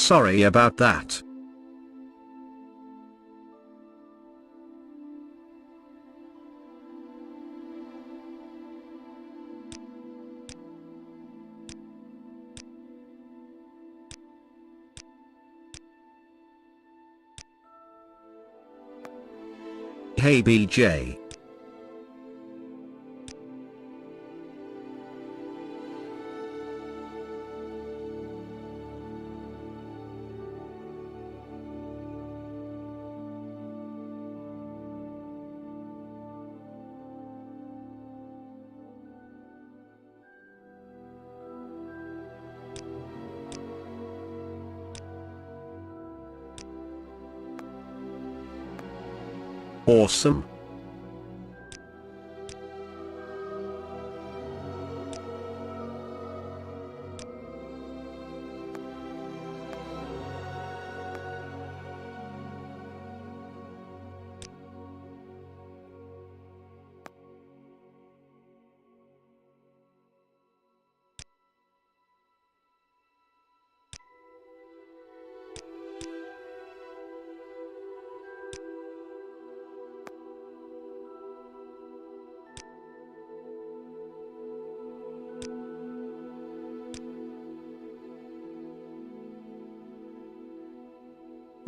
sorry about that. Hey BJ. Awesome.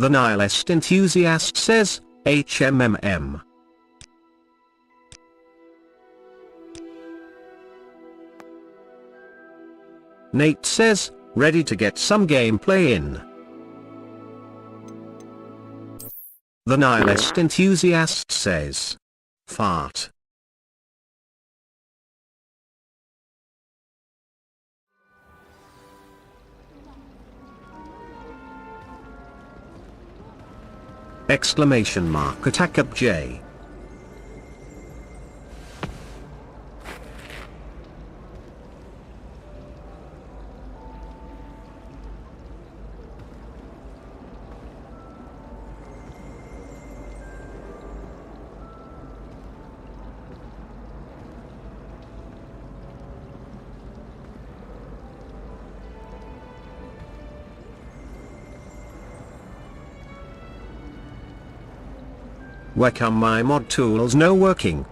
The nihilist enthusiast says, HMMM. Nate says, ready to get some gameplay in. The nihilist enthusiast says, fart. Exclamation mark attack up J. Where come my mod tools no working?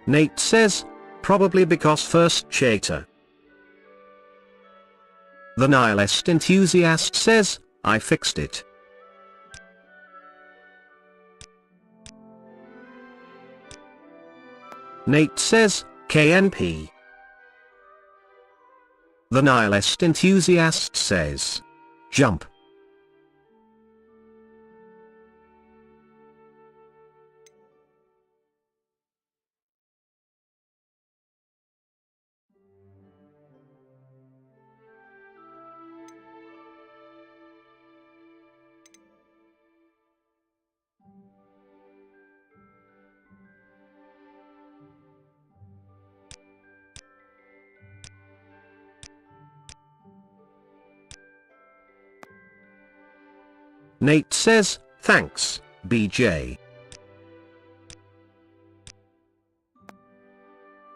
Nate says, probably because first chater. The nihilist enthusiast says, I fixed it. Nate says, KNP. The nihilist enthusiast says, jump. Nate says, thanks, BJ.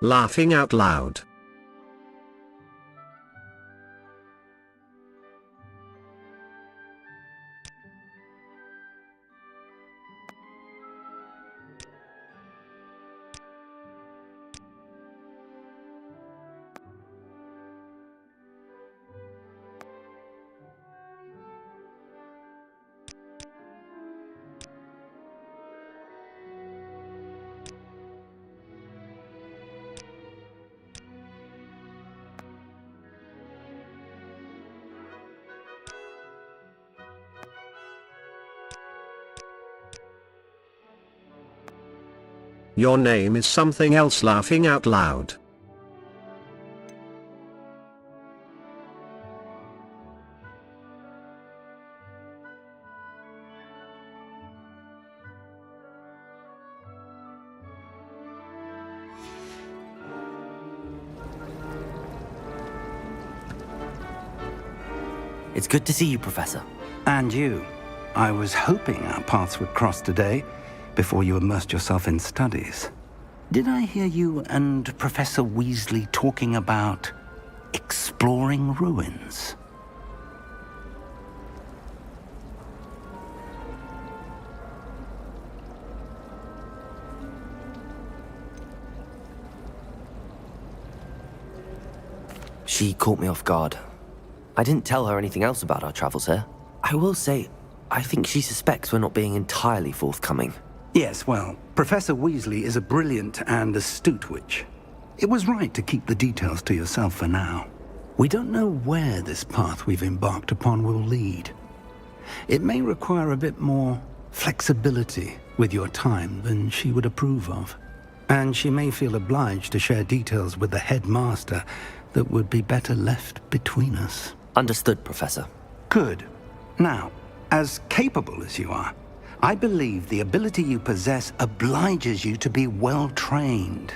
Laughing out loud. Your name is something else, laughing out loud. It's good to see you, Professor. And you. I was hoping our paths would cross today, before you immersed yourself in studies. Did I hear you and Professor Weasley talking about exploring ruins? She caught me off guard. I didn't tell her anything else about our travels here. I will say, I think she suspects we're not being entirely forthcoming. Yes, well, Professor Weasley is a brilliant and astute witch. It was right to keep the details to yourself for now. We don't know where this path we've embarked upon will lead. It may require a bit more flexibility with your time than she would approve of. And she may feel obliged to share details with the headmaster that would be better left between us. Understood, Professor. Good. Now, as capable as you are, I believe the ability you possess obliges you to be well-trained.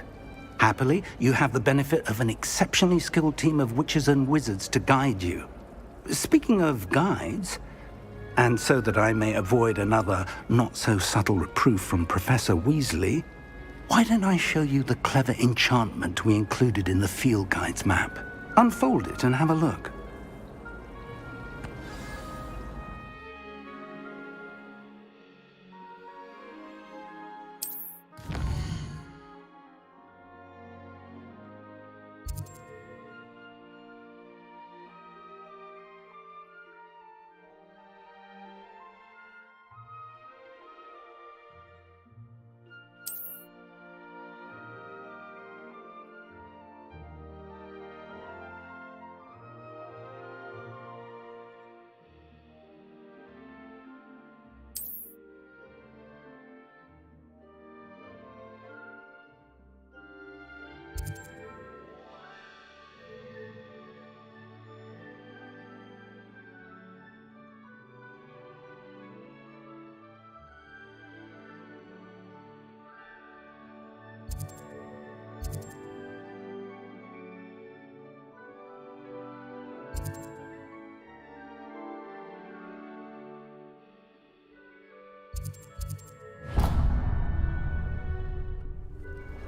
Happily, you have the benefit of an exceptionally skilled team of witches and wizards to guide you. Speaking of guides, and so that I may avoid another not-so-subtle reproof from Professor Weasley, why don't I show you the clever enchantment we included in the field guide's map? Unfold it and have a look.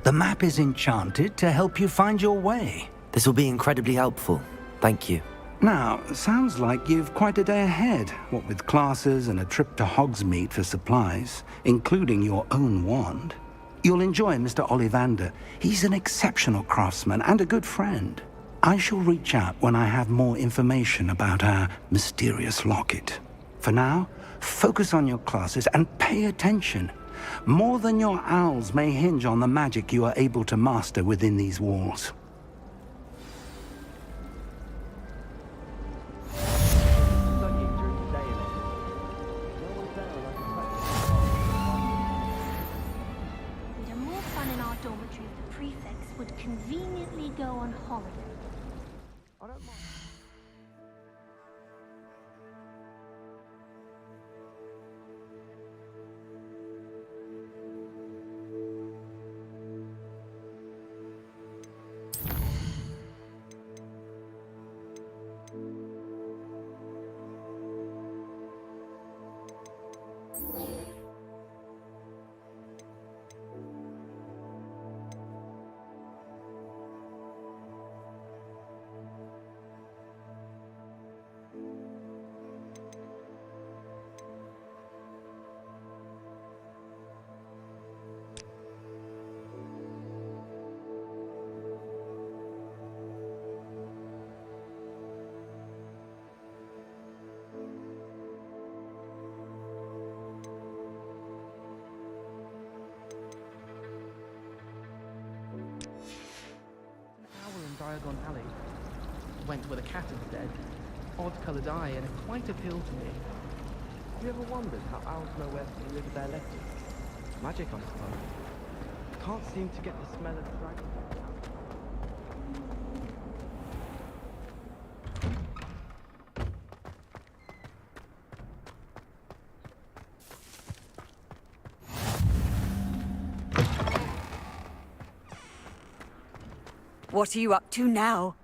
The map is enchanted to help you find your way. This will be incredibly helpful. Thank you. Now, sounds like you've quite a day ahead, what with classes and a trip to Hogsmeade for supplies, including your own wand. You'll enjoy Mr. Ollivander. He's an exceptional craftsman and a good friend. I shall reach out when I have more information about our mysterious locket. For now, focus on your classes and pay attention. More than your owls may hinge on the magic you are able to master within these walls. We'd have more fun in our dormitory if the prefects would conveniently go on holiday. I don't mind. Ergon Alley. Went with a cat instead. Odd-coloured eye, and it quite appealed to me. Have you ever wondered how owls know where to deliver their letters? Magic, I suppose. Can't seem to get the smell of dragon. What are you up to now?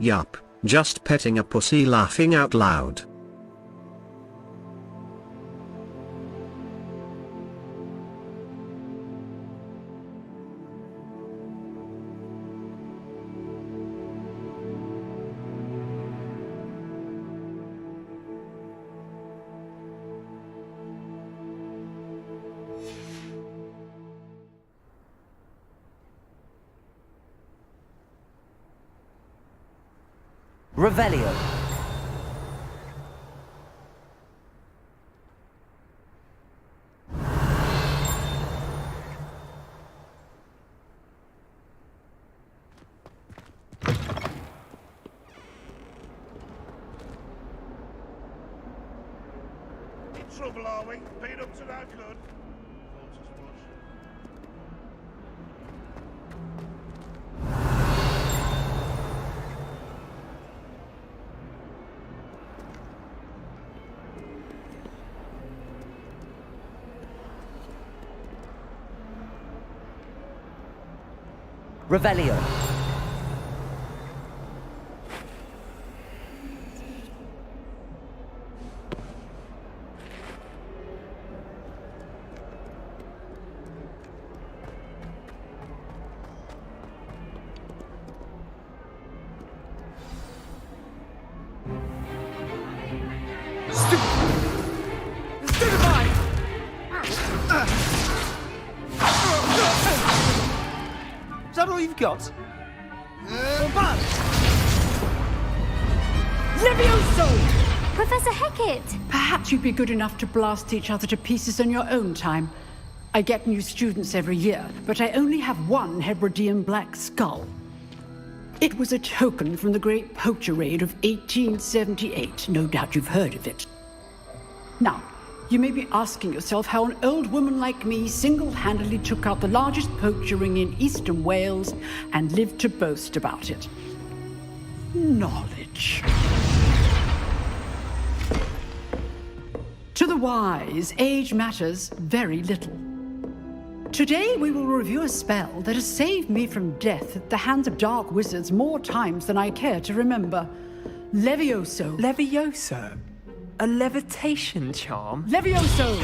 Yup, just petting a pussy laughing out loud. Revelio. In trouble, are we? Been up to no good. Revelio. Is that all you've got? Levioso! Professor Hecat! Perhaps you'd be good enough to blast each other to pieces on your own time. I get new students every year, but I only have one Hebridean black skull. It was a token from the Great Poacher Raid of 1878. No doubt you've heard of it. Now, you may be asking yourself how an old woman like me single-handedly took out the largest poacher ring in eastern Wales and lived to boast about it. Knowledge. To the wise, age matters very little. Today we will review a spell that has saved me from death at the hands of dark wizards more times than I care to remember. Levioso. Levioso? A levitation charm? Levioso!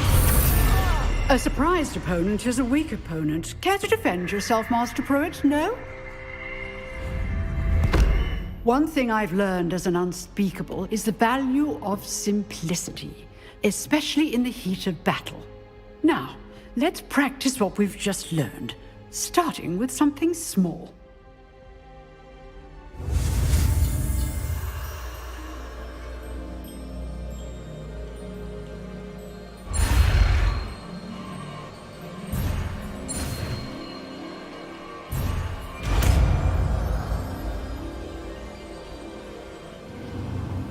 A surprised opponent is a weak opponent. Care to defend yourself, Master Pruitt? No? One thing I've learned as an unspeakable is the value of simplicity. especially in the heat of battle. Now, let's practice what we've just learned, starting with something small.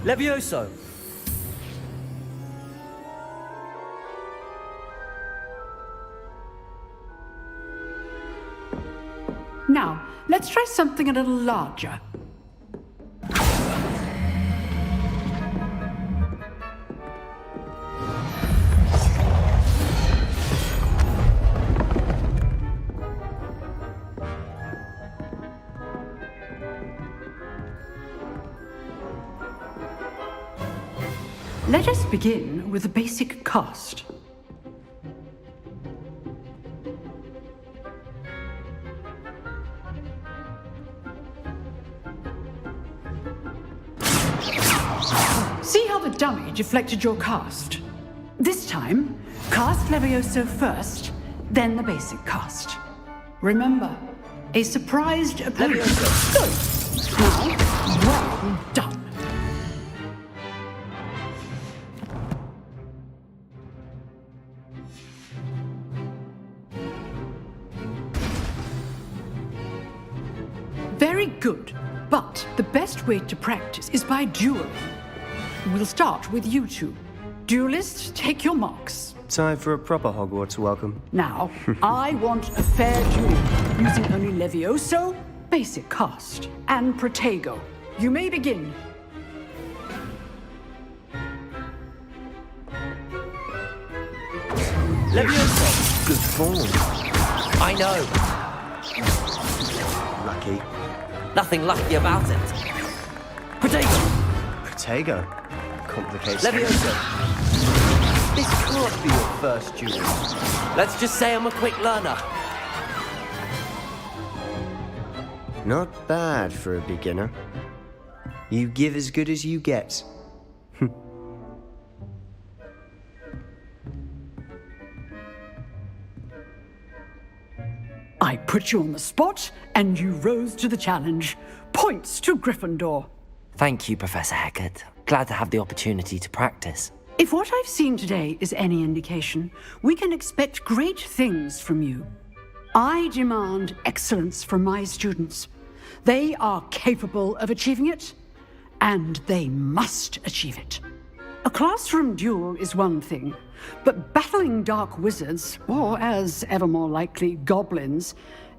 Levioso! Now, let's try something a little larger. Let us begin with a basic cast. See how the dummy deflected your cast? This time, cast Levioso first, then the basic cast. Remember, a surprised opponent. Good. Now, well done. Very good, but the best way to practice is by dueling. We'll start with you two. Duelists, take your marks. Time for a proper Hogwarts welcome. Now, I want a fair duel, using only Levioso, basic cast, and Protego. You may begin. Levioso! Good form. I know. Lucky. Nothing lucky about it. Protego! Protego. Complicated. Levioso! This can't be your first duel. Let's just say I'm a quick learner. Not bad for a beginner. You give as good as you get. I put you on the spot, and you rose to the challenge. Points to Gryffindor. Thank you, Professor Hecat. Glad to have the opportunity to practice. If what I've seen today is any indication, we can expect great things from you. I demand excellence from my students. They are capable of achieving it, and they must achieve it. A classroom duel is one thing, but battling dark wizards, or as ever more likely, goblins,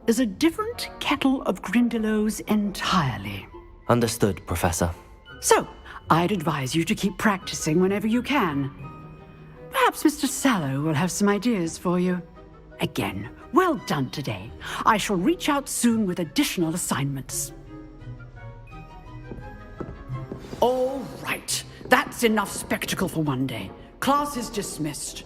is a different kettle of Grindylows entirely. Understood, Professor. So, I'd advise you to keep practicing whenever you can. Perhaps Mr. Sallow will have some ideas for you. Again, well done today. I shall reach out soon with additional assignments. All right. That's enough spectacle for one day. Class is dismissed.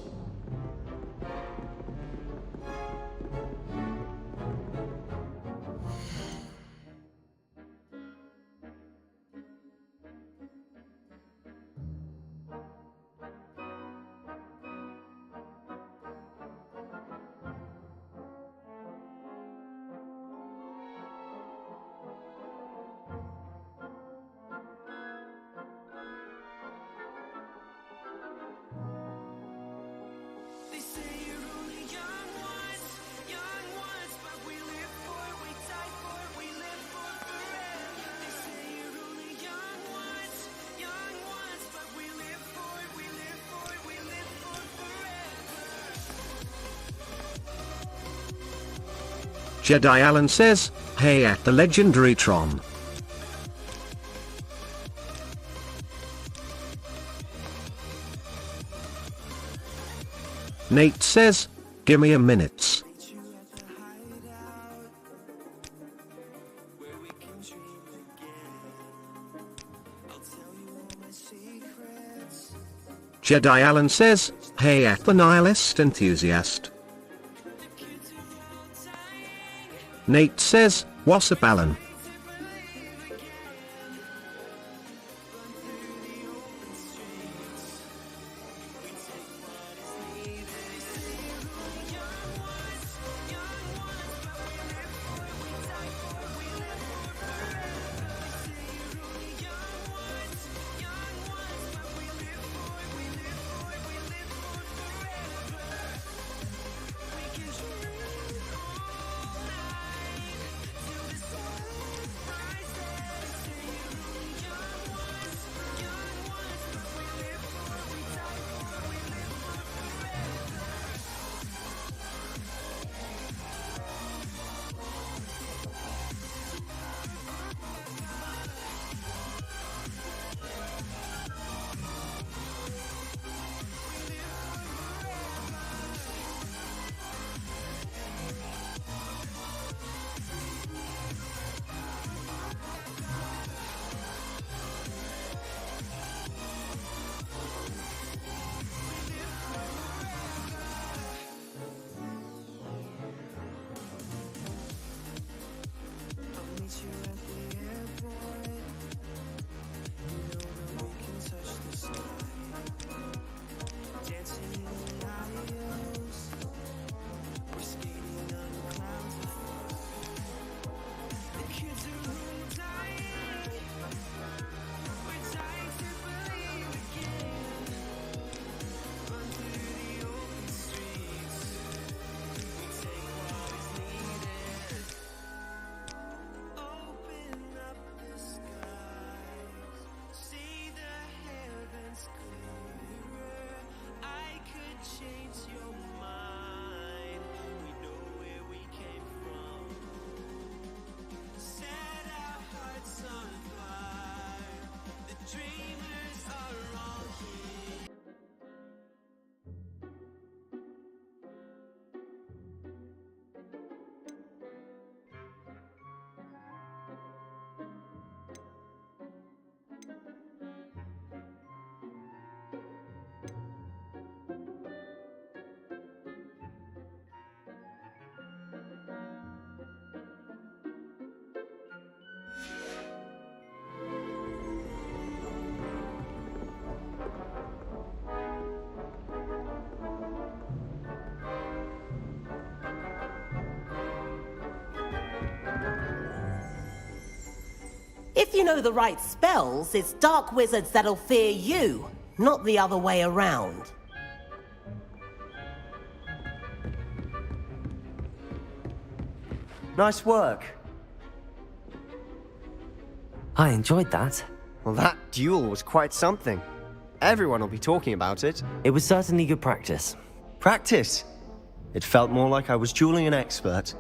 Jedi Allen says, hey at the legendary Tron. Nate says, gimme a minute. Jedi Allen says, hey at the nihilist enthusiast. Nate says, what's up Alan? If you know the right spells, it's dark wizards that'll fear you, not the other way around. Nice work. I enjoyed that. Well, that duel was quite something. Everyone will be talking about it. It was certainly good practice. Practice? It felt more like I was dueling an expert.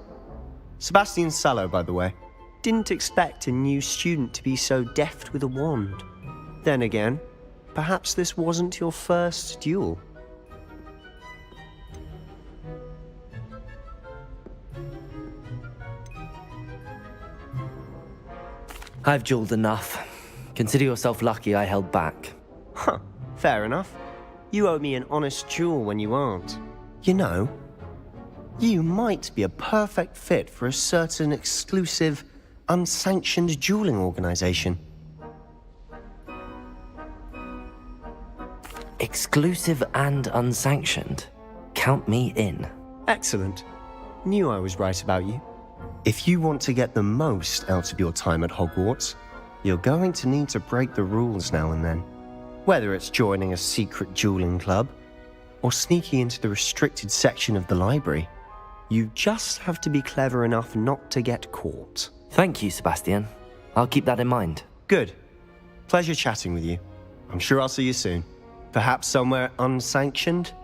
Sebastian Sallow, by the way. Didn't expect a new student to be so deft with a wand. Then again, perhaps this wasn't your first duel. I've dueled enough. Consider yourself lucky I held back. Huh, fair enough. You owe me an honest duel when you aren't. You know, you might be a perfect fit for a certain exclusive, unsanctioned dueling organization. Exclusive and unsanctioned. Count me in. Excellent. Knew I was right about you. If you want to get the most out of your time at Hogwarts, you're going to need to break the rules now and then. Whether it's joining a secret dueling club, or sneaking into the restricted section of the library, you just have to be clever enough not to get caught. Thank you, Sebastian. I'll keep that in mind. Good. Pleasure chatting with you. I'm sure I'll see you soon. Perhaps somewhere unsanctioned?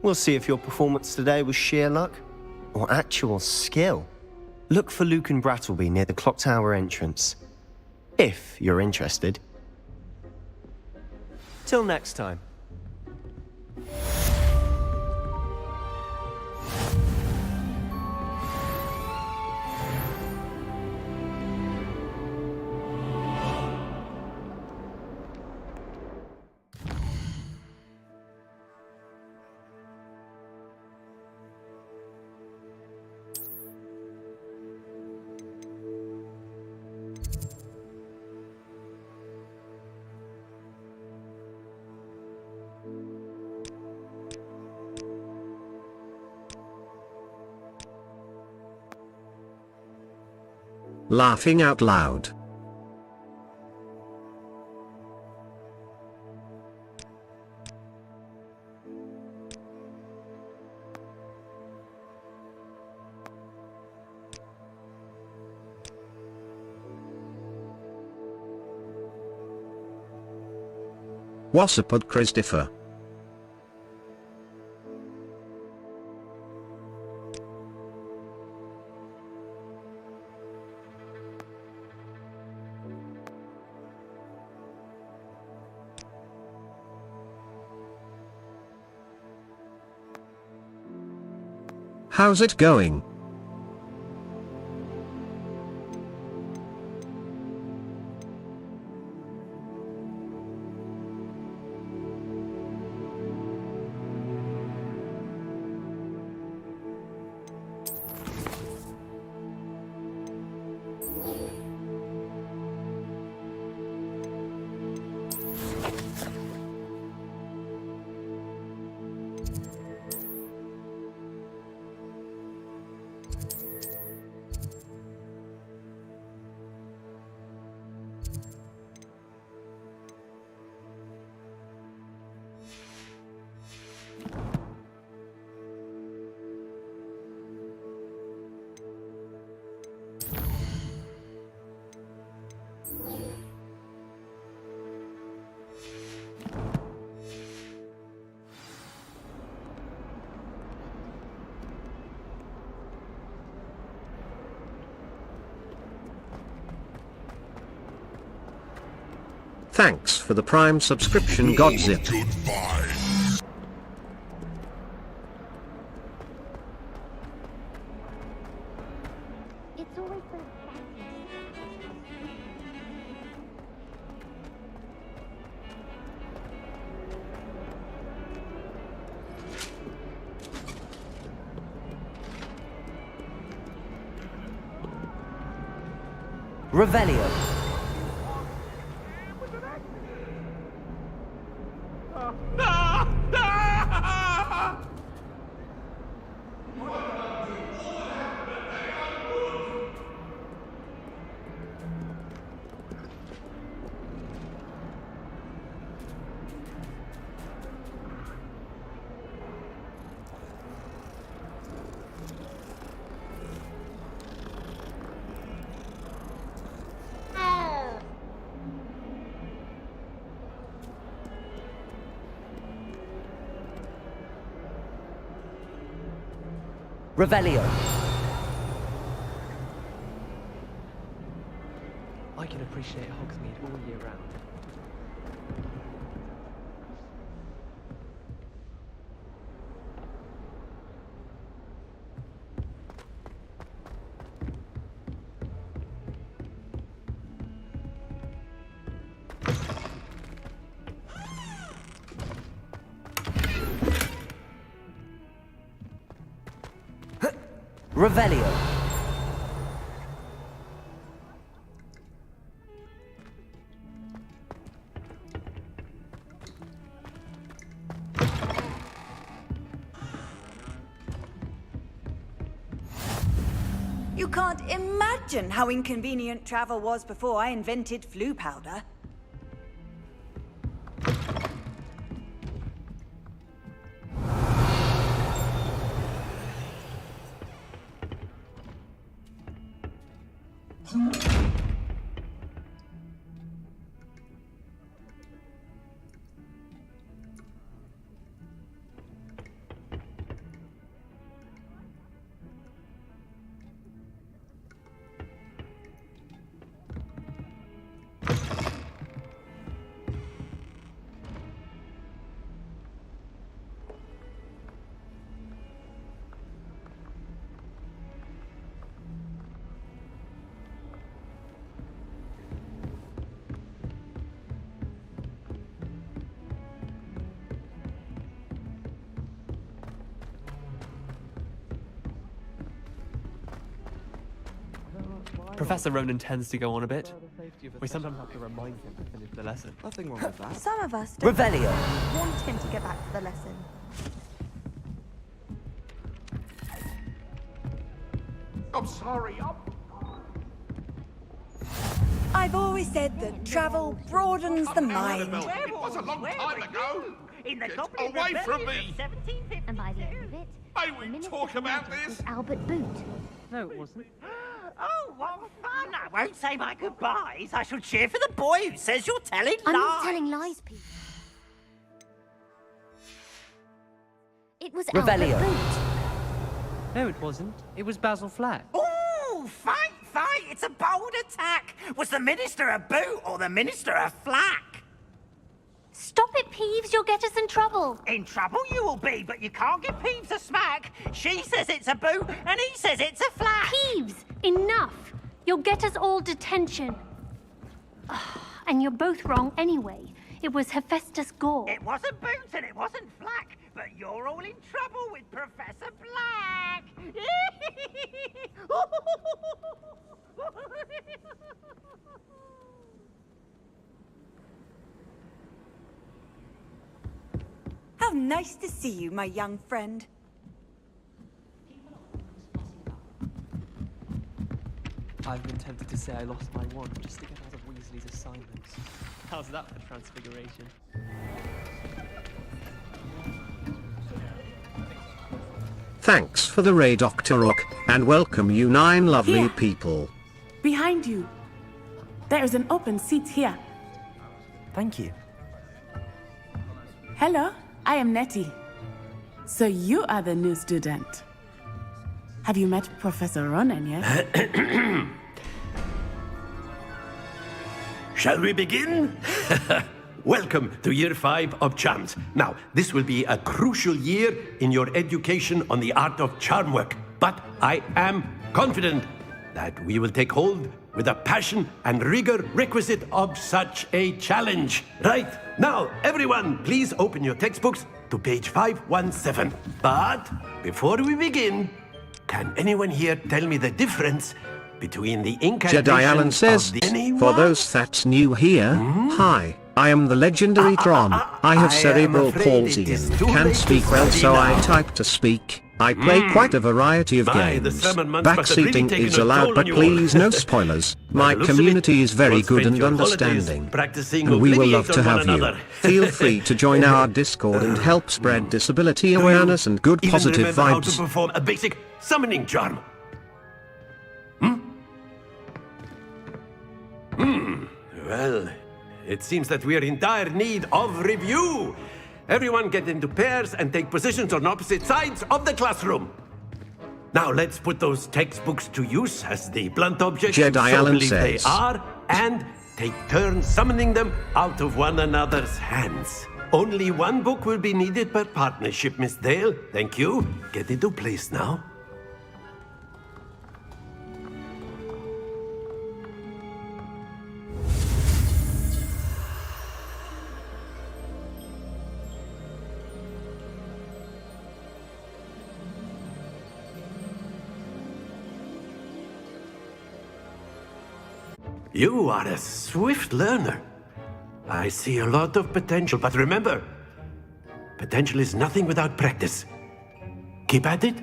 We'll see if your performance today was sheer luck, or actual skill. Look for Luke and Brattleby near the clock tower entrance. If you're interested. Till next time. Laughing out loud. Wasapud Christopher. How's it going? Thanks for the Prime subscription, Godzip. It's always been Revelio. Revelio. I can appreciate Hogsmeade all year round. Revelio. You can't imagine how inconvenient travel was before I invented flu powder. Professor Ronan tends to go on a bit. We sometimes have to remind him to finish the lesson. Nothing wrong with that. Some of us Revelio. want him to get back to the lesson. I'm sorry, I've always said that travel broadens the mind. It was a long time ago. In the Get away from me. 1750. And by the end of it, May we talk about this? Albert Boot. No, it wasn't. Oh, what fun! I won't say my goodbyes. I shall cheer for the boy who says you're telling lies. I'm not telling lies, Pete. It was Revelio. Albert Boot. No, it wasn't. It was Basil Flack. Ooh, fight! It's a bold attack. Was the minister a boot or the minister a flack? Stop it, Peeves. You'll get us in trouble. In trouble you will be, but you can't give Peeves a smack. She says it's a boot, and he says it's a flack. Peeves, enough. You'll get us all detention. And you're both wrong anyway. It was Hephaestus Gore. It wasn't boot and it wasn't flack, but you're all in trouble with Professor Black. How nice to see you, my young friend. I've been tempted to say I lost my wand just to get out of Weasley's assignments. How's that for transfiguration? Thanks for the raid, Dr. Rook, and welcome you 9 lovely Here. people. Behind you. There is an open seat here. Thank you. Hello, I am Nettie. So you are the new student. Have you met Professor Ronan yet? Shall we begin? Welcome to Year 5 of Charms. Now, this will be a crucial year in your education on the art of charm work. But I am confident that we will take hold with the passion and rigor requisite of such a challenge. Right, now, everyone, please open your textbooks to page 517. But before we begin, can anyone here tell me the difference between the incantation Jedi Allen says, of the... for those that's new here, hi, I am the legendary Tron. I have cerebral palsy and can't speak well, so I type to speak. I play quite a variety of games. Backseating is allowed, but please no spoilers. My community is very good and understanding, and we will love to have you. Feel free to join our Discord and help spread disability awareness and good positive even remember how to vibes. perform a basic summoning charm? Well, it seems that we are in dire need of review. Everyone get into pairs and take positions on opposite sides of the classroom. Now let's put those textbooks to use as the blunt objects Jedi you so Allen believe they says. are, and take turns summoning them out of one another's hands. Only one book will be needed per partnership, Miss Dale. Thank you. Get into place now. You are a swift learner. I see a lot of potential, but remember, potential is nothing without practice. Keep at it.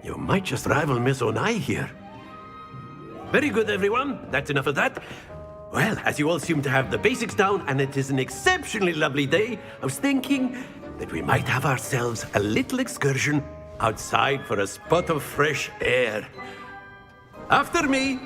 You might just rival Miss Onai here. Very good, everyone. That's enough of that. Well, as you all seem to have the basics down, and it is an exceptionally lovely day, I was thinking that we might have ourselves a little excursion outside for a spot of fresh air. After me.